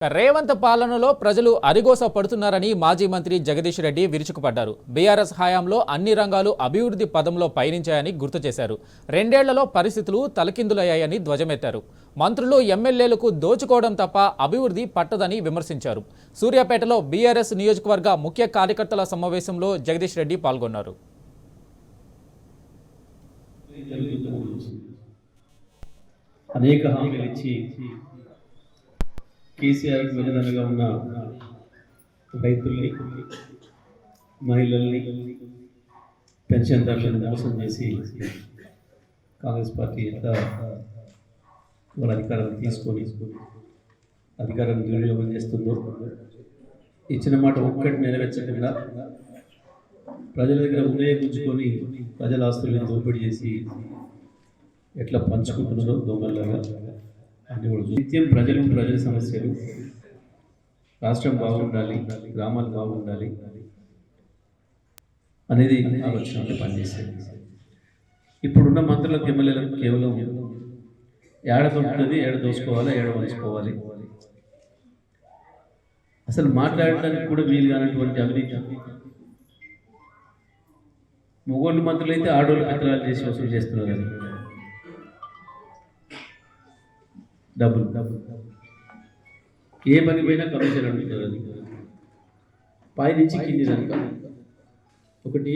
రేవంత్ పాలనలో ప్రజలు అరిగోస పడుతున్నారని మాజీ మంత్రి జగదీష్ రెడ్డి విరుచుకుపడ్డారు. బీఆర్ఎస్ హయాంలో అన్ని రంగాలు అభివృద్ధి పదంలో పయనించాయని గుర్తు చేశారు. రెండేళ్లలో పరిస్థితులు తలకిందులయ్యాయని ధ్వజమెత్తారు. మంత్రులు ఎమ్మెల్యేలకు దోచుకోవడం తప్ప అభివృద్ధి పట్టదని విమర్శించారు. సూర్యాపేటలో బీఆర్ఎస్ నియోజకవర్గ ముఖ్య కార్యకర్తల సమావేశంలో జగదీష్ రెడ్డి పాల్గొన్నారు. అనేక హామీలు ఇచ్చి కేసీఆర్ వెనుదనగా ఉన్న రైతుల్ని, మహిళల్ని, పెన్షన్దారులను మోసం చేసి కాంగ్రెస్ పార్టీ ఎంత వాళ్ళ అధికారాన్ని తీసుకొని అధికారాన్ని దుర్వినియోగం చేస్తుందో, ఇచ్చిన మాట ఒక్కటి నెరవేర్చకుండా ప్రజల దగ్గర ఉన్నే గుంజుకొని ప్రజల ఆస్తులను దోపిడీ చేసి ఎట్లా పంచుకుంటున్నారో దొంగలాగా అన్ని కూడా నిత్యం ప్రజల సమస్యలు, రాష్ట్రం బాగుండాలి, గ్రామాలు బాగుండాలి అనేది ఆలోచనతో పనిచేసేది. ఇప్పుడున్న మంత్రులకు, ఎమ్మెల్యేలకు కేవలం ఏడ దొరుకుతుంది, ఏడ దోసుకోవాలి, ఏడ వంచుకోవాలి, అసలు మాట్లాడడానికి కూడా వీలు కానటువంటి అవినీతి. మొగోళ్ళు మంత్రులు అయితే ఆడోళ్ళు పత్రాలు చేసి వసూలు చేస్తున్నారు. డబ్బులు ఏ పని పోయినా కమిషన్ అడుగుతారు. అది పై నుంచి కింది దాకా ఒకటి